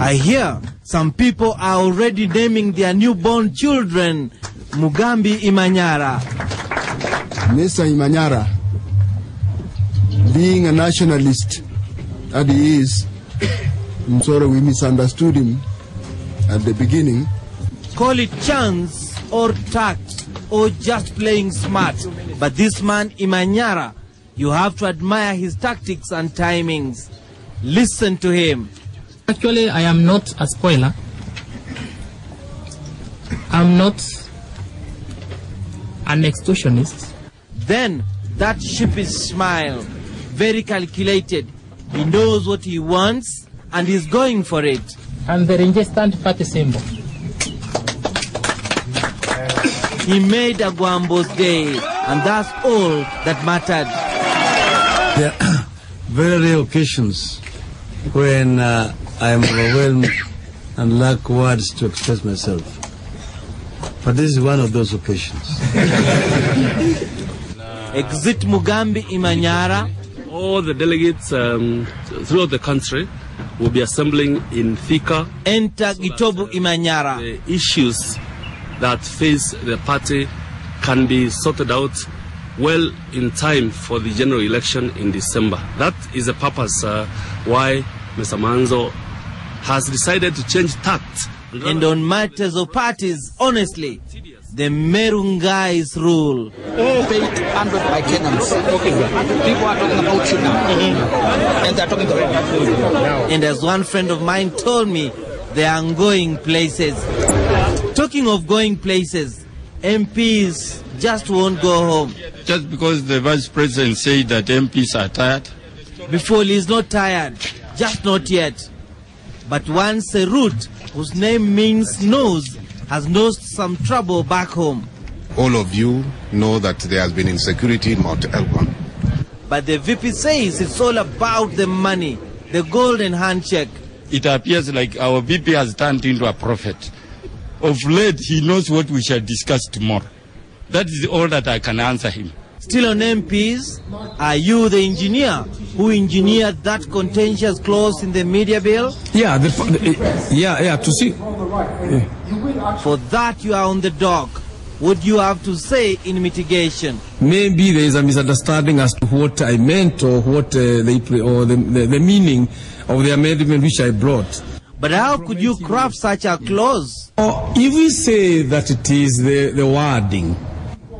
I hear some people are already naming their newborn children Mugambi Imanyara. Mr. Imanyara, being a nationalist that he is, I'm sorry we misunderstood him at the beginning. Call it chance or tact or just playing smart. But this man Imanyara, you have to admire his tactics and timings. Listen to him. Actually, I am not a spoiler. I'm not an extortionist. Then that sheepish smile, very calculated. He knows what he wants and he's going for it. And the Resistance Party symbol. He made a Gwambo's day, and that's all that mattered. There are very rare occasions when I am overwhelmed and lack words to express myself. But this is one of those occasions. Exit Mugambi Imanyara. All the delegates throughout the country will be assembling in Thika. Enter Gitobu Imanyara. The issues that face the party can be sorted out well in time for the general election in December. That is the purpose why Mr. Manzo has decided to change tact. And on matters of parties, honestly, the Merungais rule. Funded by Kenyans. People are talking about you now. And they're talking about. And as one friend of mine told me, they are going places. Talking of going places, MPs just won't go home. Just because the vice president said that MPs are tired? Before he's not tired, just not yet. But once a route whose name means nose has nosed some trouble back home. All of you know that there has been insecurity in Mount Elgon. But the VP says it's all about the money, the golden handshake. It appears like our VP has turned into a prophet. Of late, he knows what we shall discuss tomorrow. That is all that I can answer him. Still on MPs, are you the engineer who engineered that contentious clause in the media bill? Yeah, to see. Yeah. For that you are on the dock. What do you have to say in mitigation? Maybe there is a misunderstanding as to what I meant or what the meaning of the amendment which I brought. But how could you craft such a clause? If we say that it is the wording.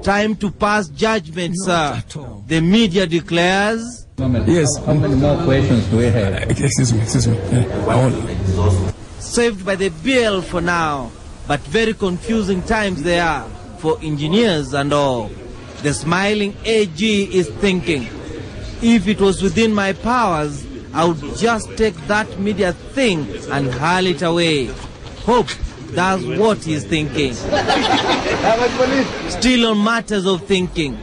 Time to pass judgment, sir. The media declares. Yes. How many more questions do we have? Excuse me. Saved by the bill for now, but very confusing times they are for engineers and all. The smiling AG is thinking, if it was within my powers, I would just take that media thing and hurl it away. Hope that's what he's thinking. Still on matters of thinking,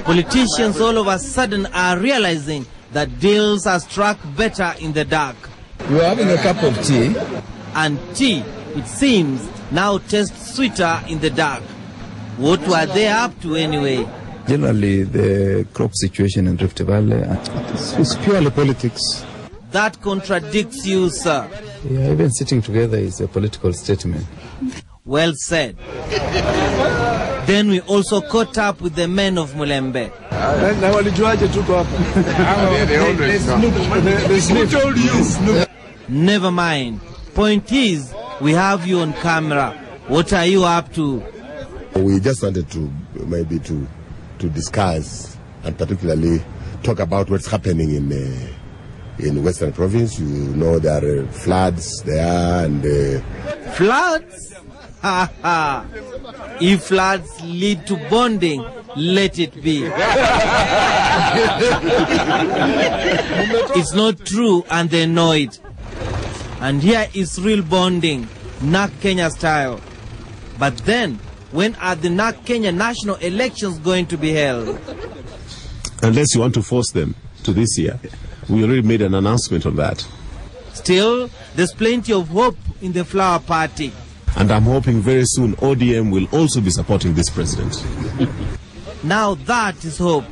politicians all of a sudden are realizing that deals are struck better in the dark. You are having a cup of tea? And tea, it seems, now tastes sweeter in the dark. What were they up to anyway? Generally, the crop situation in Rift Valley, it's purely politics. That contradicts you, sir. Yeah, even sitting together is a political statement. Well said. Then we also caught up with the men of Mulembe. Never mind. Point is, we have you on camera. What are you up to? We just wanted to maybe to discuss and particularly talk about what's happening in Western Province. You know there are floods there and... Floods? Ha ha! If floods lead to bonding, let it be. It's not true and they know it. And here is real bonding, NAC Kenya style. But then, when are the NAC Kenya national elections going to be held? Unless you want to force them to this year. We already made an announcement on that. Still, there's plenty of hope in the Flower Party. And I'm hoping very soon ODM will also be supporting this president. Now that is hope.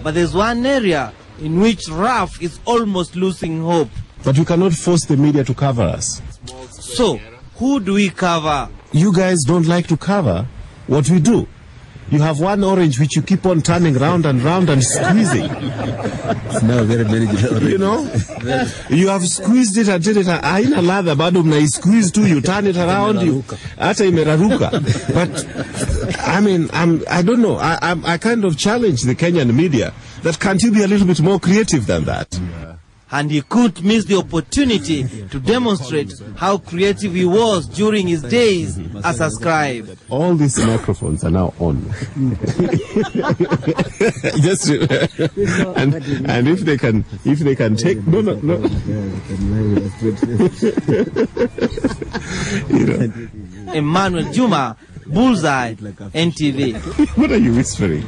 But there's one area in which RAF is almost losing hope. But we cannot force the media to cover us. So, who do we cover? You guys don't like to cover what we do. You have one orange which you keep on turning round and round and squeezing. It's now very orange. You know? You have squeezed it until it haina ladha bado mnai-squeeze too, you turn it around, you hata imeraruka. But I mean, I don't know. I kind of challenge the Kenyan media that can't you be a little bit more creative than that? And he couldn't miss the opportunity to demonstrate how creative he was during his days as a scribe. All these microphones are now on. Just and if they can take no. You know. Emmanuel Juma, Bullseye, NTV. What are you whispering?